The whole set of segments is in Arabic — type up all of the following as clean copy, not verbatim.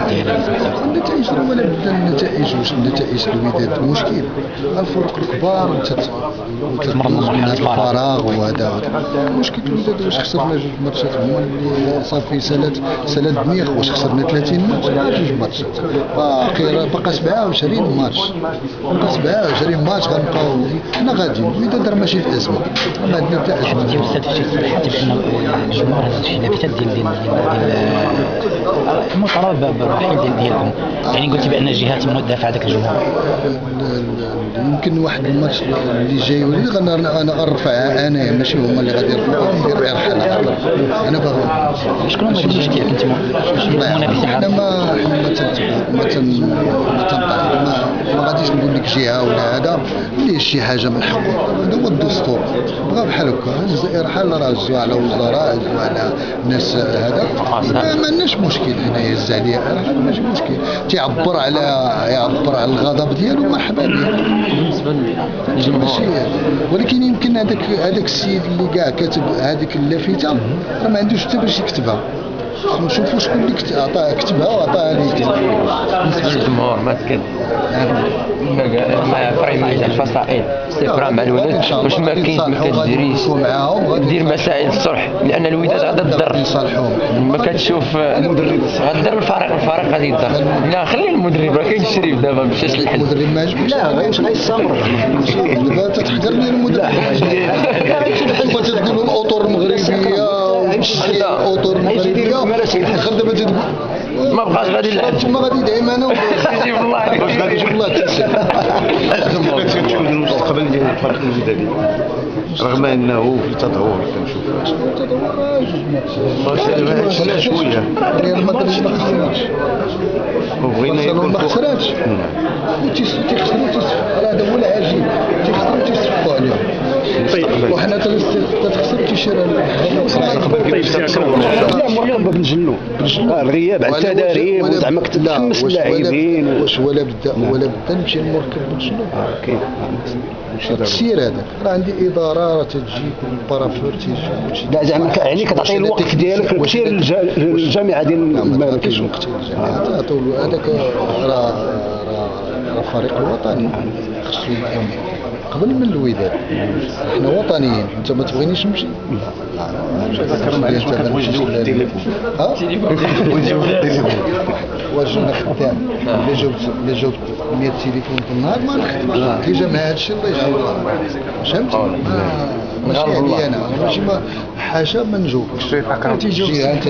ديالها؟ النتائج ولا بد النتائج، واش النتائج الوداد مشكل؟ الفرق الكبار وتتمرمط من هذا الفراغ وهذا مشكل. الوداد واش خسرنا 2 ماتشات هما اللي صافي سالات دميغ، واش خسرنا 30 ماتش؟ 2 ماتشات باقي 27 ماتش، باقي 27 ماتش غنبقاو حنا غاديين. الوداد راه ماشي في ازمه، ما عندنا حتى ازمه. ديال الاستاذ في شي تصريحات بان الجمهور هز شي لافتات ديال المطالبه بالرحيل ديالكم، يعني قلتي بان الجهات تدافع هذاك الجمهور. يمكن واحد الماتش اللي جاي وليد انا غنرفعها انايا، ماشي هما اللي غادي يرفعوها ندير غير حل. انا باغي شكون هما الجهات ديالك انت المنافسين؟ انا ما غاديش نقول لك جهه ولا هذا اللي شي حاجه من حقه، هذا هو الدستور. بغا بحال هكا الجزائر حال راه هزوا على وزراء، هزوا على ناس، هذا ما عندناش مشكل حنايا. هز عليه هذا ماشي مشكل، يعبر على الغضب ديالو، مرحبا به بالنسبه للجمهور. ولكن يمكن هذاك السيد اللي كاع كاتب هذيك اللافته راه ما عندوش حتى باش يكتبها. نشوفوا شكون اللي كتبها وعطاها ليه. بالنسبه للجمهور ما تقد مع فريم الفصائل استفراغ مع الوداد، واش ما كتجريش دير مسائل الصلح؟ لان الوداد غادا تضر، ما كتشوف غادر الفريق غادي يضر. لا خلي المدرب، راه كاين الشريف دابا مشاش للحل. المدرب ما عجبش، لا واش غيستمر دابا تتحضرني المدرب ما تقولوا الاطر المغربيه الاطر المغربيه دابا تقول ما بقاش غادي نلعب ما غادي يدعم انا يجيب الله عليك. واش غادي يجيب الله كيفاش تشوف المستقبل ديال الفريق الودادي رغم انه في تدهور؟ كنشوف التدهور شويه. ريال مدريد ما خسرش وبغينا يكون ما خسرش تيخسروا هذا هو العجيب، تيخسروا تيصفوا عليهم. وحنا تخسر تيشير اليوم بنجلو الغياب على التدريب وزعما كتحمس اللاعبين. واش ولا بدا نمشي للمركب بنجلو؟ كاين السير هذاك راه عندي اداره راه تجيب البارافور تيجي. لا زعما يعني كتعطي الوقت ديالك كثير للجامعه ديال المغرب. كاينش وقت للجامعه تعطيو هذاك راه الفريق الوطني خصو يكون قبل من الوداد. احنا وطنيين، انت ما تبغينيش نمشي؟ ذكر معليش ما كتبغيش تجاوب التليفون. واش انا خدام؟ الا جاوبت 100 تليفون في النهار ما نخدمش. كي جا مع هذا الشيء الله يجعله فهمتي. ماشي عليا انا، ماشي حاشا ما نجاوبكش. تيجي انت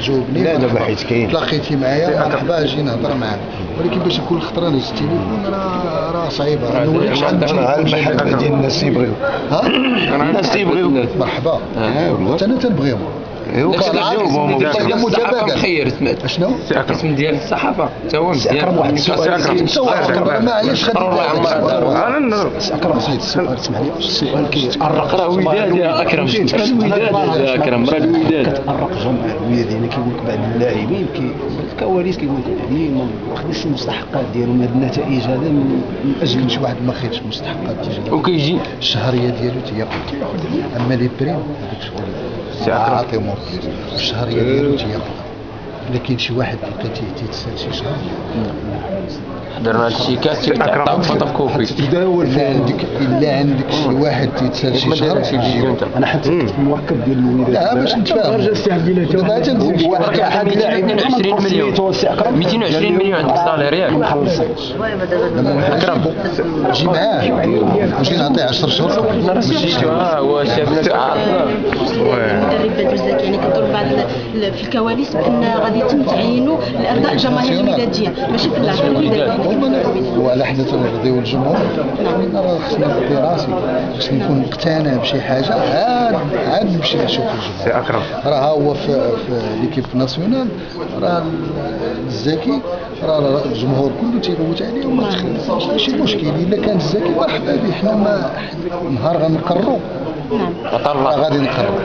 جاوبني. لا دابا حيت كاين تلاقيتي معايا مرحبا اجي نهضر معاك، ولكن باش كل خطره نهز التليفون راه صعيبه. انا وليت المحبه ديال الناس تيبغيو، الناس تيبغيو مرحبا حتى انا تنبغيهم. الصحافه مخير سمعت شنو؟ الاسم ديال الصحافه حتى هو اكرم واحد السؤال. معليش اكرم سيد السؤال اسمح لي. السؤال كيتأرق راه وداد يا اكرم، الوداد يا اكرم راه الوداد كتأرق جمع الوداد. يعني كيقول لك بعض اللاعبين الكواليس كيقول لك يعني ما خدش المستحقات ديالهم. هاد النتائج هذا من اجل شي واحد ما خدش المستحقات ديالو وكيجي الشهريه ديالو تياخذ، اما لي بريم هذاك شغل عاطيهم الشهريه ديالو تياخذ. الا كاين شي واحد لقيتيه تيتسال شي شهر حضرنا الشيكات تيعطاو فوتوكوبي. الا عندك شي واحد تيتسال شي شهر انا حتى كنت في المركب ديال الوداد. لا باش نتفاهم دابا تنزيد واحد اللاعب 220 مليون 220 مليون عندك صالير ياك ما خلصش. اكرم جي معاه واش نعطيه 10 شهور مشيتو هو شاب عارف. المدرب بدر زكي يعني كدور بعض في الكواليس بان غادي يتم تعيينه لارضاء جماهير الوداديه ماشي في اللعب في الوداد. وعلى حنا تنرضيو الجمهور. راه خصني نرضي راسي، خصني نكون مقتنع بشي حاجه عاد نمشي نشوف الجمهور. اكرم راه هو في ليكيب ناسيونال راه الزكي راه الجمهور كله تيغوت عليه وما تخلصش. ماشي مشكل الا كان الزكي مرحبا به. حنا ما نهار غنقرروا نعم غادي نقرروا.